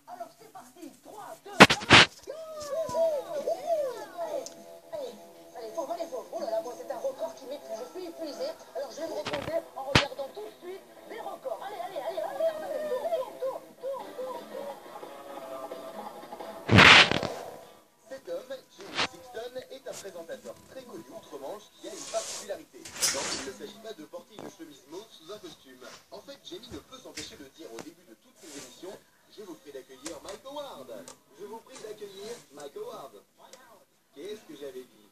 Alors c'est parti, 3, 2, 1. Allez, faut les pauvres. Oh là là, moi c'est un record qui m'épuise. Je suis épuisé. Alors je vais me reposer en regardant tout de suite les records. Allez, allez, allez, regardez. Cet homme, Jimmy Sexton, est un présentateur très connu outre-Manche qui a une particularité. Non, il ne s'agit pas de porter une chemise mauve sous un costume. En fait, Jamie ne peut s'empêcher de dire au début de toutes ses émissions « Je vous prie d'accueillir Mike Howard ». Je vous prie d'accueillir Mike Howard. Qu'est-ce que j'avais dit?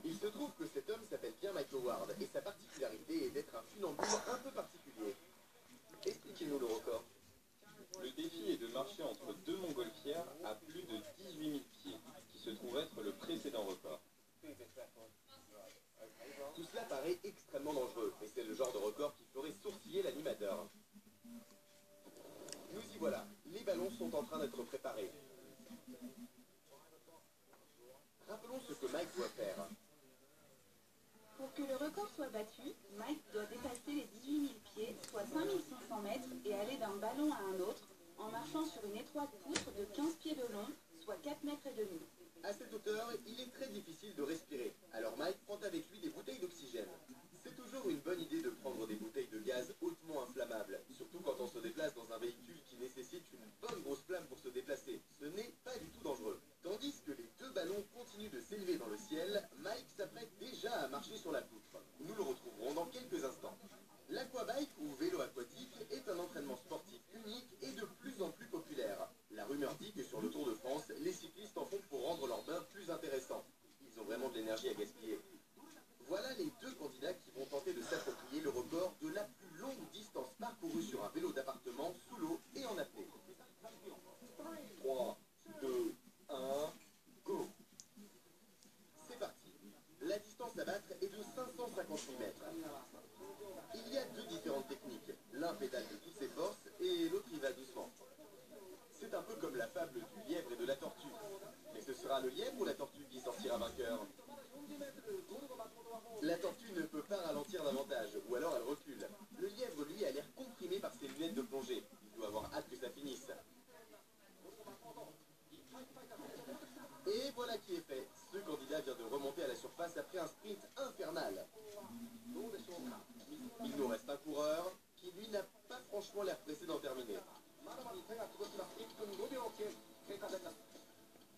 Il se trouve que cet homme s'appelle bien Mike Howard et sa particularité est d'être un funambule un peu particulier. Expliquez-nous le record. Le défi est de marcher entre deux montgolfières à plus de 18 000 pieds, qui se trouve être le précédent record. Tout cela paraît extrêmement dangereux, mais c'est le genre de record qui ferait sourciller l'animateur. Nous y voilà, les ballons sont en train d'être préparés. Rappelons ce que Mike doit faire. Pour que le record soit battu, Mike doit dépasser les 18 000 pieds, soit 5 500 mètres, et aller d'un ballon à un autre, en marchant sur une étroite poutre de 15 pieds de long, soit 4 mètres et demi. À cette hauteur, il est très difficile de respirer, alors Mike prend avec lui des bouteilles d'oxygène. C'est toujours une bonne idée de prendre des bouteilles de gaz hautement inflammables, surtout quand on se déplace dans un véhicule qui nécessite une bonne grosse flamme pour se déplacer. Ce n'est pas du tout dangereux. Tandis que les deux ballons continuent de s'élever dans le ciel, Mike s'apprête déjà à marcher sur la poutre. Nous le retrouverons dans quelques instants. L'aquabike ou vélo aquatique est un entraînement sportif unique et de plus en plus populaire. La rumeur dit que sur le Tour de France, les cyclistes en font pour rendre leur bain plus intéressant. Ils ont vraiment de l'énergie à gaspiller. Voilà les deux candidats qui vont tenter de s'approprier le record de la plus longue distance parcourue sur un vélo d'appartement sous l'eau et en apnée. 3, 2, 1, go! C'est parti. La distance à battre est de 558 mètres. Il y a deux différentes techniques. L'un pédale de toutes ses forces et l'autre y va doucement. C'est un peu comme la fable du lièvre et de la tortue. Mais ce sera le lièvre ou la tortue qui sortira vainqueur? La tortue ne peut pas ralentir davantage, ou alors elle recule. Le lièvre, lui, a l'air comprimé par ses lunettes de plongée. Il doit avoir hâte que ça finisse. Et voilà qui est fait. Ce candidat vient de remonter à la surface après un sprint infernal. Il nous reste un coureur qui, lui, n'a pas franchement l'air pressé d'en terminer.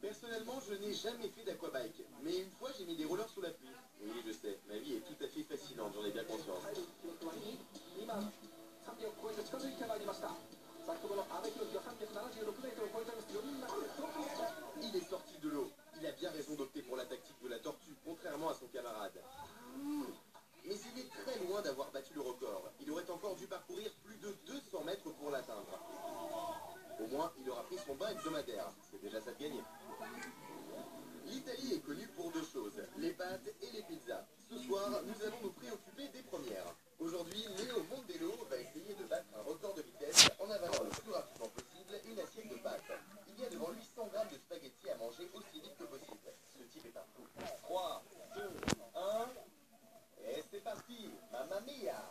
Personnellement, je n'ai jamais fait d'aquabike, mais une fois j'ai mis des rollers sous la pluie. Oui, je sais, ma vie est tout à fait fascinante, j'en ai bien conscience. Il est sorti de l'eau. Il a bien raison d'opter pour la tactique de la tortue, contrairement à son camarade. Mais il est très loin d'avoir battu le record. Il aurait encore dû parcourir plus de 200 mètres pour l'atteindre. Au moins, il aura pris son bain hebdomadaire. C'est déjà ça de gagner. L'Italie est connue pour deux choses, les pâtes et les pizzas. Ce soir, nous allons nous préoccuper des premières. Aujourd'hui, Léo Mondello va essayer de battre un record de vitesse en avalant le plus rapidement possible une assiette de pâtes. Il y a devant lui 100 grammes de spaghettis à manger aussi vite que possible. Ce type est un fou. 3, 2, 1... Et c'est parti, mamma mia!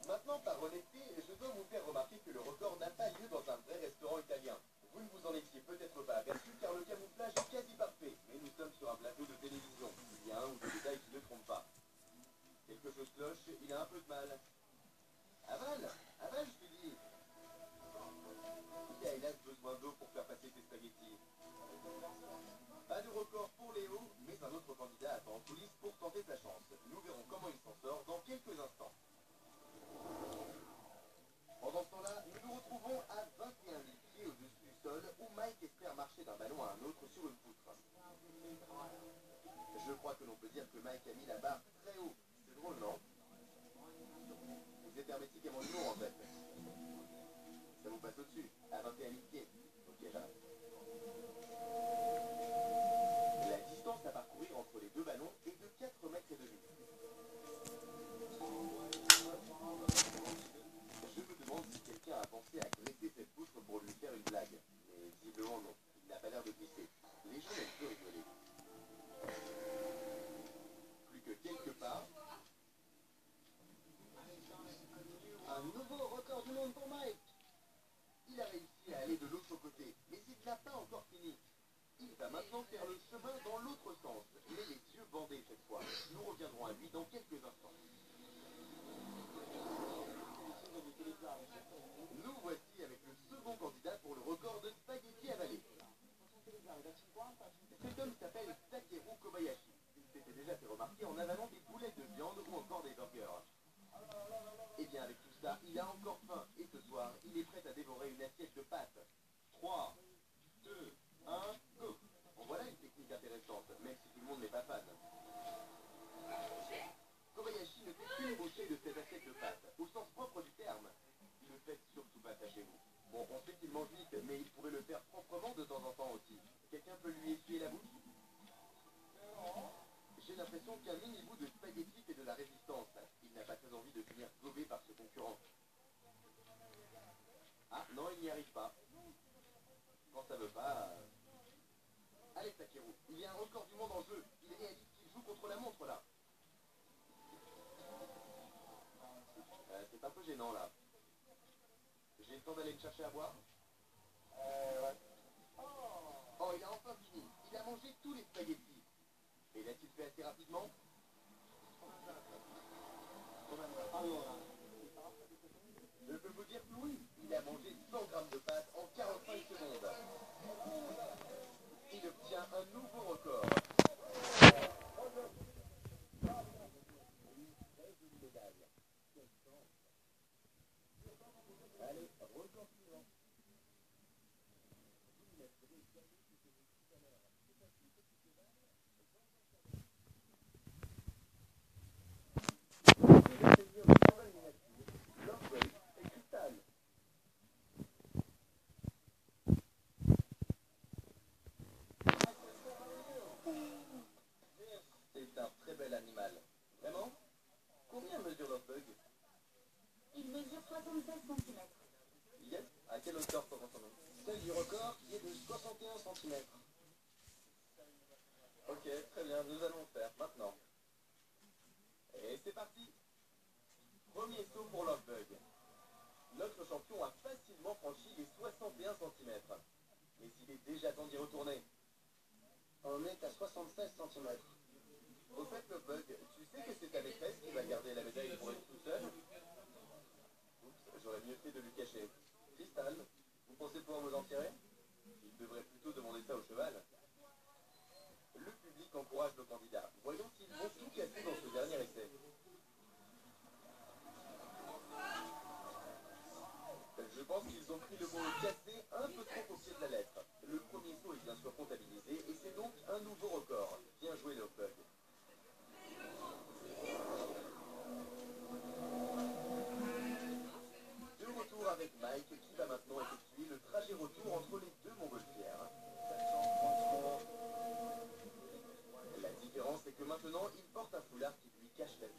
Maintenant, par honnêteté, je dois vous faire remarquer que le record n'a pas lieu dans un vrai restaurant italien. Vous ne vous en étiez peut-être à aller de l'autre côté, mais il n'a pas encore fini. Il va maintenant faire le chemin dans l'autre sens, mais les yeux bandés cette fois. Nous reviendrons à lui dans quelques instants. Nous voici avec le second candidat pour le record de spaghetti avalé. Cet homme s'appelle Takeru Kobayashi. Il s'était déjà fait remarquer en avalant des boulettes de viande ou encore des burgers. Et bien avec tout ça, il a encore faim et ce soir, il est prêt à dévorer une assiette de pâtes. 3, 2, 1, go. Bon, voilà une technique intéressante, même si tout le monde n'est pas fan. Kobayashi ne fait qu'une bouchée de cette assiette de pâtes, au sens propre du terme. Ne faites surtout pas ça chez vous. Bon, on sait qu'il mange vite, mais il pourrait le faire proprement de temps en temps aussi. Quelqu'un peut lui essuyer la bouche? J'ai l'impression qu'un mini-bout de spaghetti fait de la résistance. Il n'a pas très envie de finir gobé par ce concurrent. Ah, non, il n'y arrive pas. Quand ça veut pas... Allez, Takeru, il y a un record du monde en jeu. Il réalise qu'il joue contre la montre, là. C'est un peu gênant, là. J'ai le temps d'aller le chercher à boire? Ouais. Oh, il a enfin fini. Il a mangé tous les spaghettis. Et l'a-t-il fait assez rapidement? Je peux vous dire que oui, il a mangé 100 grammes de pâtes en 45 secondes. Il obtient un nouveau record. Allez, record suivant. C'est un très bel animal. Vraiment? Combien mesure leur bug? Il mesure 76 cm. Yes. À quelle hauteur pour son nom? Celle du record qui est de 61 cm. Ok, très bien, nous allons le faire maintenant. Et c'est parti. Premier saut pour Lovebug. Notre champion a facilement franchi les 61 cm. Mais s'il est déjà temps d'y retourner. On est à 76 cm. Au fait, Lovebug, tu sais que c'est ta maîtresse qui va garder la médaille pour être tout seul? Oups, j'aurais mieux fait de lui cacher. Crystal, vous pensez pouvoir vous en tirer? Il devrait plutôt demander ça au cheval. Le public encourage nos candidats. Voyons s'ils vont tout casser dans ce dernier essai. Je pense qu'ils ont pris le mot casser un peu trop au pied de la lettre. Le premier saut est bien sûr comptabilisé et c'est donc un nouveau record. Bien joué, Lovebug. De retour avec Mike qui va maintenant effectuer le trajet retour entre les deux montgolfières. La différence est que maintenant il porte un foulard qui lui cache la vue.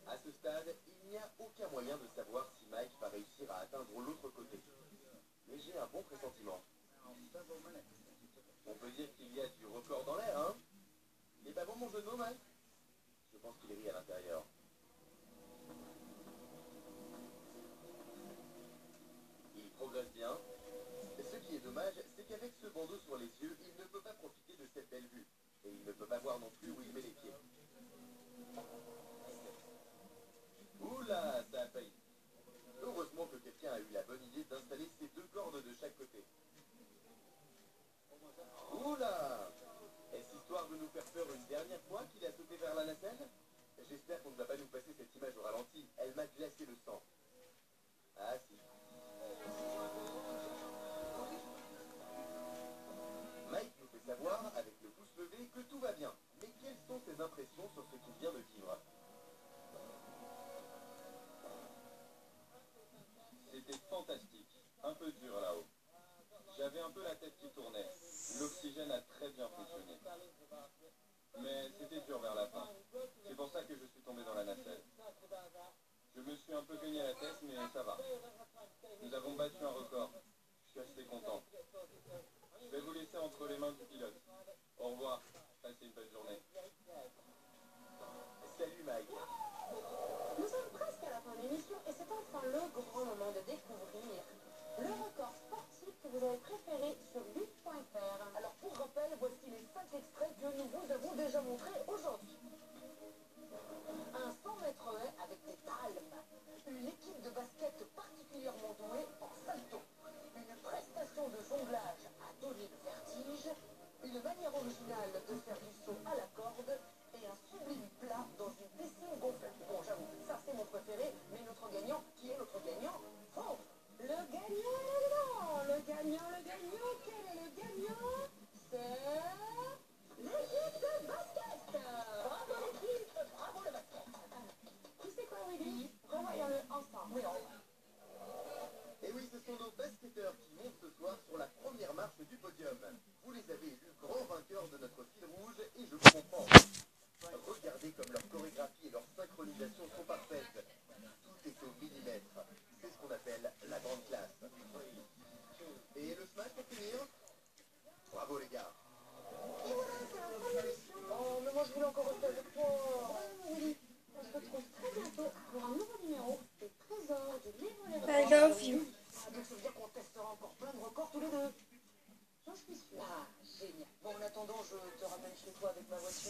À ce stade, il n'y a aucun moyen de savoir si Mike va réussir à atteindre l'autre côté. Mais j'ai un bon pressentiment. On peut dire qu'il y a du record dans l'air, hein? Il est pas bon mon jeu de mots, Mike? Je pense qu'il rit à l'intérieur. Il progresse bien. Ce qui est dommage, c'est qu'avec ce bandeau sur les yeux, il ne peut pas profiter de cette belle vue. Et il ne peut pas voir non plus où il met les pieds. Oula, ça a failli. Heureusement que quelqu'un a eu la bonne idée d'installer ces deux cordes de chaque côté. Oula! Est-ce histoire de nous faire peur une dernière fois qu'il a sauté vers la nacelle? J'espère qu'on ne va pas nous passer cette image au ralenti. Elle m'a glacé le sang. Ah si. Mike nous fait savoir, avec le pouce levé, que tout va bien. Mais quelles sont ses impressions sur ce qu'il vient de vivre? C'était fantastique. Un peu dur là-haut. J'avais un peu la tête qui tournait. L'oxygène a très bien fonctionné. Mais c'était dur vers la fin. C'est pour ça que je suis tombé dans la nacelle. Je me suis un peu cogné la tête, mais ça va. Nous avons battu un record. Je suis assez content. Je vais vous laisser entre les mains du pilote. Au revoir. Passez une bonne journée. Salut Mike.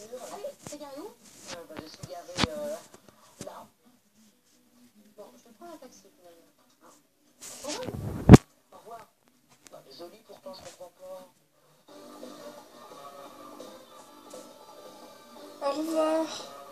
voiture. Allez, c'est garé où? Je suis garé là. Bon, je vais prendre un taxi finalement. Hein. Au revoir. Au revoir. Bah, mais joli pourtant, je comprends pas. Au revoir.